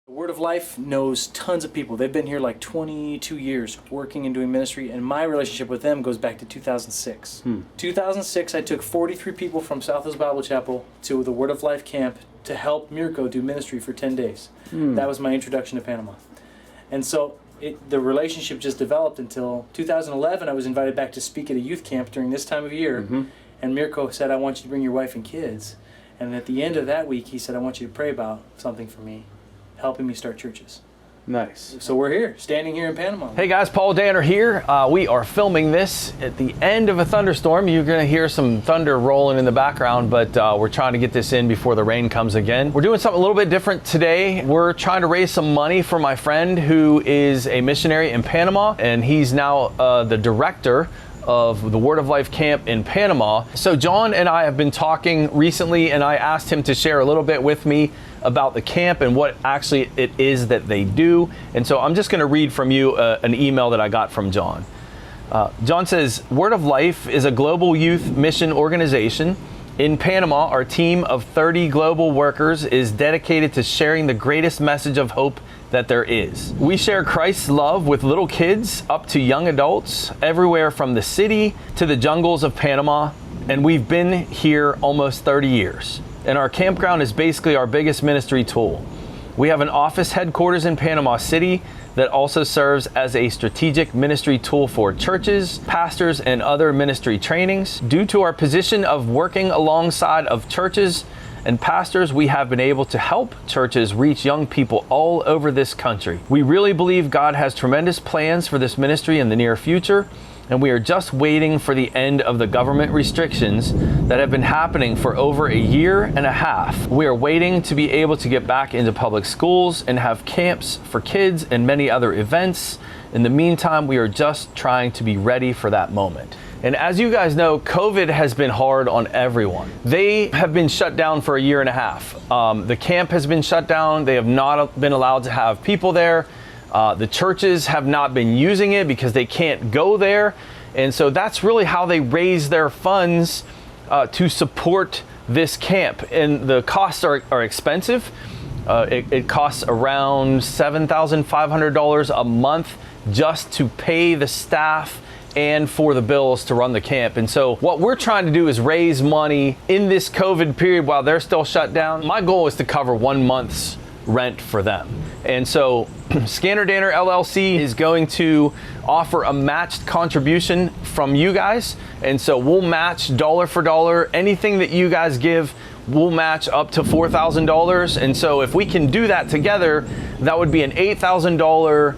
Word of Life knows tons of people. They've been here like 22 years working and doing ministry, and my relationship with them goes back to 2006. 2006, I took 43 people from South Hills Bible Chapel to the Word of Life camp to help Mirko do ministry for 10 days. That was my introduction to Panama. And so the relationship just developed until 2011. I was invited back to speak at a youth camp during this time of year, and Mirko said, I want you to bring your wife and kids. And at the end of that week, he said, I want you to pray about something for me, helping me start churches. Nice. So we're here, standing here in Panama. Hey guys, Paul Danner here. We are filming this at the end of a thunderstorm. You're gonna hear some thunder rolling in the background, but we're trying to get this in before the rain comes again. We're doing something a little bit different today. We're trying to raise some money for my friend who is a missionary in Panama, and he's now the director of the Word of Life camp in Panama. So John and I have been talking recently, and I asked him to share a little bit with me about the camp and what actually it is that they do. And so I'm just going to read from you an email that I got from John. John says, Word of Life is a global youth mission organization. In Panama, our team of 30 global workers is dedicated to sharing the greatest message of hope that there is. We share Christ's love with little kids up to young adults, everywhere from the city to the jungles of Panama, and we've been here almost 30 years. And our campground is basically our biggest ministry tool. We have an office headquarters in Panama City that also serves as a strategic ministry tool for churches, pastors, and other ministry trainings. Due to our position of working alongside of churches and pastors, we have been able to help churches reach young people all over this country. We really believe God has tremendous plans for this ministry in the near future, and we are just waiting for the end of the government restrictions that have been happening for over a year and a half. We are waiting to be able to get back into public schools and have camps for kids and many other events. In the meantime, we are just trying to be ready for that moment. And as you guys know, COVID has been hard on everyone. They have been shut down for a year and a half. The camp has been shut down. They have not been allowed to have people there. The churches have not been using it because they can't go there. And so that's really how they raise their funds to support this camp. And the costs are expensive. It costs around $7,500 a month just to pay the staff and for the bills to run the camp. And so what we're trying to do is raise money in this COVID period while they're still shut down. My goal is to cover 1 month's rent for them. And so ScannerDanner LLC is going to offer a matched contribution from you guys. And so we'll match dollar for dollar. Anything that you guys give, we'll match up to $4,000. And so if we can do that together, that would be an $8,000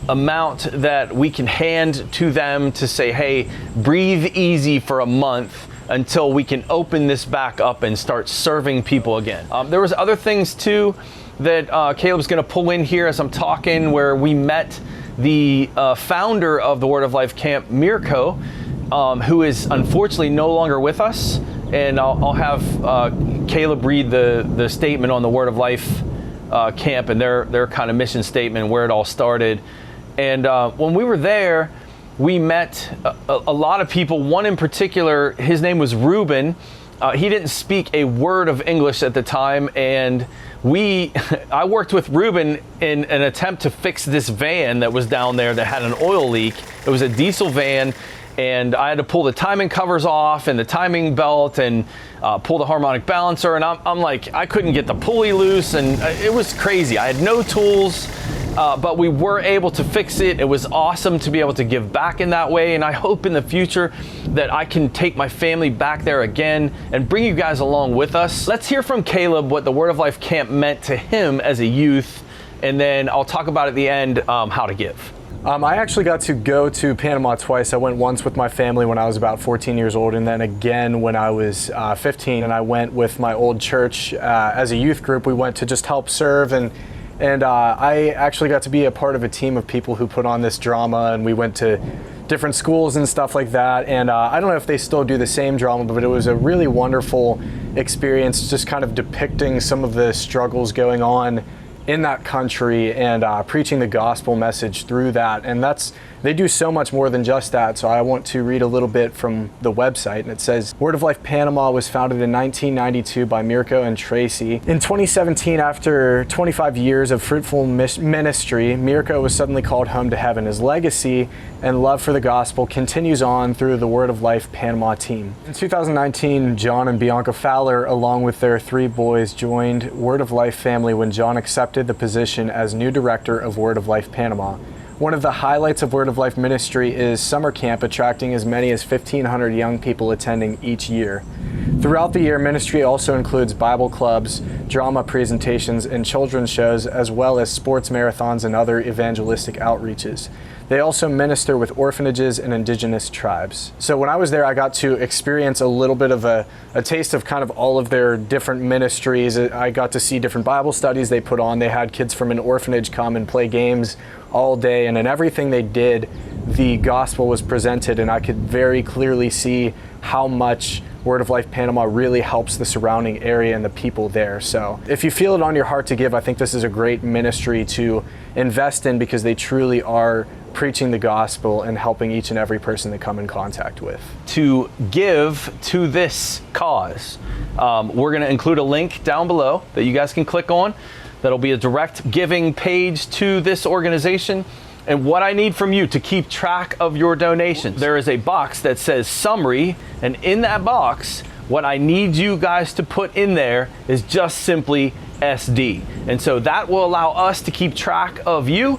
amount that we can hand to them to say, hey, breathe easy for a month until we can open this back up and start serving people again. There was other things too that Caleb's going to pull in here as I'm talking, where we met the founder of the Word of Life camp, Mirko, who is unfortunately no longer with us. And I'll have Caleb read the statement on the Word of Life camp and their kind of mission statement, where it all started. And when we were there, we met a lot of people. One in particular, his name was Ruben. He didn't speak a word of English at the time, and I worked with Ruben in an attempt to fix this van that was down there that had an oil leak. It was a diesel van, and I had to pull the timing covers off and the timing belt and pull the harmonic balancer, and I'm like, I couldn't get the pulley loose, and it was crazy. I had no tools. But we were able to fix it. It was awesome to be able to give back in that way. And I hope in the future that I can take my family back there again and bring you guys along with us. Let's hear from Caleb what the Word of Life camp meant to him as a youth. And then I'll talk about at the end how to give. I actually got to go to Panama twice. I went once with my family when I was about 14 years old, and then again when I was 15. And I went with my old church as a youth group. We went to just help serve, and I actually got to be a part of a team of people who put on this drama, and we went to different schools and stuff like that. And I don't know if they still do the same drama, but it was a really wonderful experience, just kind of depicting some of the struggles going on in that country and preaching the gospel message through that. And that's They do so much more than just that, so I want to read a little bit from the website, and it says, Word of Life Panama was founded in 1992 by Mirko and Tracy. In 2017, after 25 years of fruitful ministry, Mirko was suddenly called home to heaven. His legacy and love for the gospel continues on through the Word of Life Panama team. In 2019, John and Bianca Fowler, along with their 3 boys, joined Word of Life family when John accepted the position as new director of Word of Life Panama. One of the highlights of Word of Life ministry is summer camp, attracting as many as 1,500 young people attending each year. Throughout the year, ministry also includes Bible clubs, drama presentations, and children's shows, as well as sports marathons and other evangelistic outreaches. They also minister with orphanages and indigenous tribes. So when I was there, I got to experience a little bit of a taste of kind of all of their different ministries. I got to see different Bible studies they put on. They had kids from an orphanage come and play games all day, and in everything they did, the gospel was presented, and I could very clearly see how much Word of Life Panama really helps the surrounding area and the people there. So if you feel it on your heart to give, I think this is a great ministry to invest in, because they truly are preaching the gospel and helping each and every person they come in contact with. To give to this cause, we're going to include a link down below that you guys can click on. That'll be a direct giving page to this organization. And what I need from you to keep track of your donations, there is a box that says summary, and in that box, what I need you guys to put in there is just simply SD. And so that will allow us to keep track of you,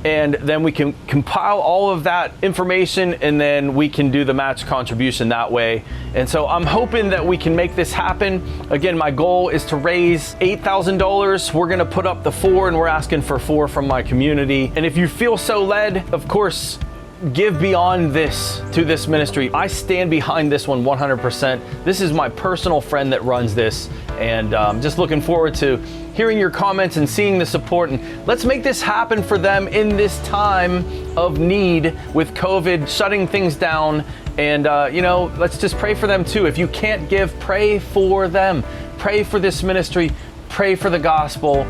and then we can compile all of that information, and then we can do the match contribution that way. And so I'm hoping that we can make this happen. Again, my goal is to raise $8,000. We're gonna put up the 4, and we're asking for 4 from my community. And if you feel so led, of course, give beyond this to this ministry. I stand behind this one 100%. This is my personal friend that runs this, and just looking forward to hearing your comments and seeing the support. And let's make this happen for them in this time of need with COVID shutting things down. And let's just pray for them too. If you can't give, pray for them. Pray for this ministry. Pray for the gospel.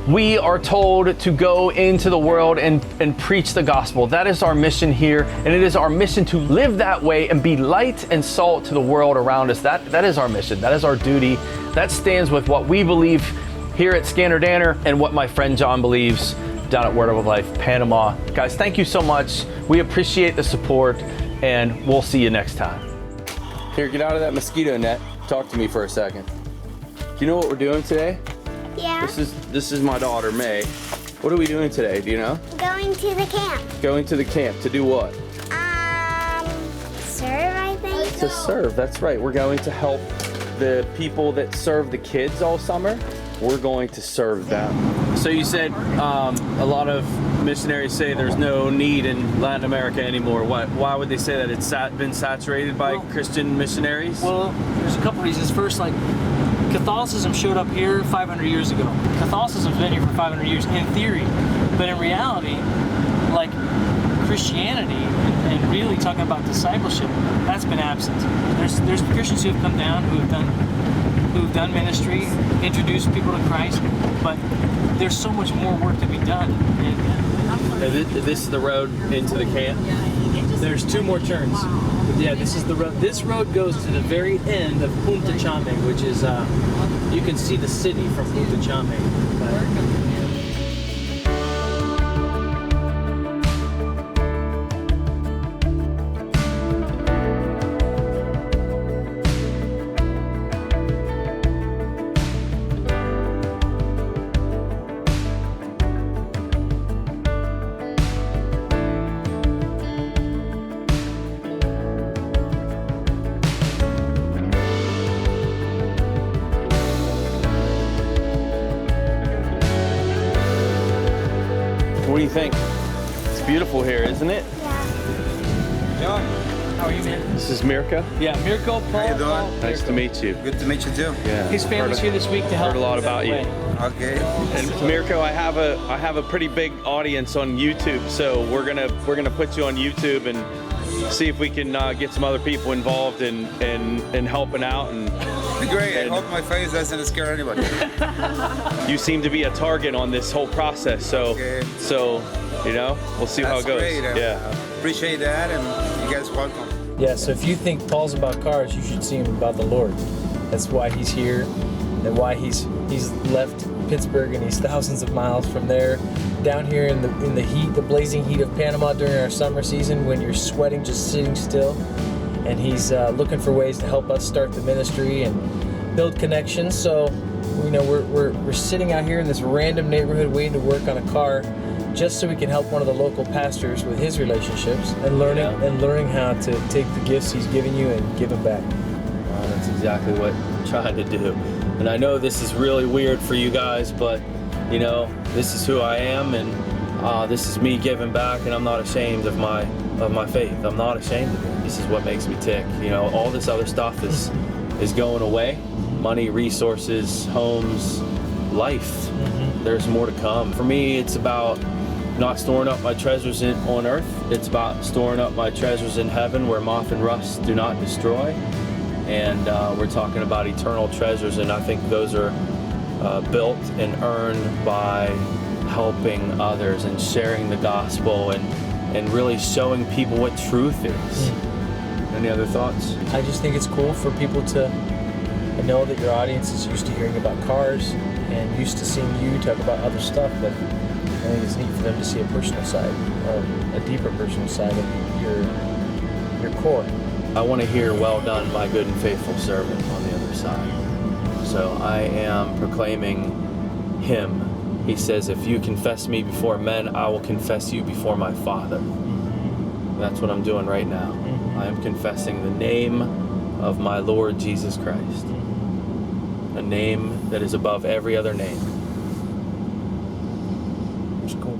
We are told to go into the world and preach the gospel. That is our mission here, and it is our mission to live that way and be light and salt to the world around us. That is our mission. That is our duty. That stands with what we believe here at ScannerDanner and what my friend John believes down at Word of Life Panama. Guys, thank you so much. We appreciate the support, and we'll see you next time. Here, get out of that mosquito net. Talk to me for a second. Do you know what we're doing today? Yeah. This is my daughter, May. What are we doing today? Do you know? Going to the camp. Going to the camp to do what? Serve, I think. To serve, that's right. We're going to help the people that serve the kids all summer. We're going to serve them. So you said a lot of missionaries say there's no need in Latin America anymore. Why would they say that? It's been saturated by Christian missionaries? Well, there's a couple reasons. First, like, Catholicism showed up here 500 years ago. Catholicism's been here for 500 years in theory, but in reality, like, Christianity and really talking about discipleship, that's been absent. There's Christians who have come down who've done ministry, introduced people to Christ, but there's so much more work to be done. This is the road into the camp? There's 2 more turns. Yeah, this is the road. This road goes to the very end of Punta Chame, which is, you can see the city from Punta Chame. What do you think? It's beautiful here, isn't it? John, how are you, man? This is Mirko. Yeah, Mirko, Paul. How you doing? Nice to meet you. Good to meet you too. Yeah. His family's here this week to help. Heard a lot about you. Okay. And Mirko, I have a pretty big audience on YouTube, so we're gonna put you on YouTube and see if we can get some other people involved in helping out. And Great. I hope my face doesn't scare anybody. you seem to be a target on this whole process, so Okay. we'll see how it That's goes. great. Yeah. appreciate that, and you guys are welcome. Yeah, so if you think Paul's about cars, you should see him about the Lord. That's why he's here, and why he's left Pittsburgh and he's thousands of miles from there, down here in the heat, the blazing heat of Panama during our summer season when you're sweating just sitting still. And he's looking for ways to help us start the ministry and build connections. So, you know, we're sitting out here in this random neighborhood waiting to work on a car, just so we can help one of the local pastors with his relationships and learning how to take the gifts he's given you and give them back. That's exactly what I'm trying to do. And I know this is really weird for you guys, but you know, this is who I am, and this is me giving back, and I'm not ashamed of my faith. I'm not ashamed of it. This is what makes me tick. You know, all this other stuff is going away. Money, resources, homes, life. There's more to come. For me, it's about not storing up my treasures on earth. It's about storing up my treasures in heaven, where moth and rust do not destroy. And we're talking about eternal treasures, and I think those are built and earned by helping others and sharing the gospel and really showing people what truth is. Any other thoughts? I just think it's cool for people to know that your audience is used to hearing about cars and used to seeing you talk about other stuff, but I think it's neat for them to see a personal side, or a deeper personal side of your core. I want to hear, well done, my good and faithful servant, on the other side. So I am proclaiming him. He says, if you confess me before men, I will confess you before my Father. That's what I'm doing right now. I am confessing the name of my Lord Jesus Christ. A name that is above every other name. It's cool.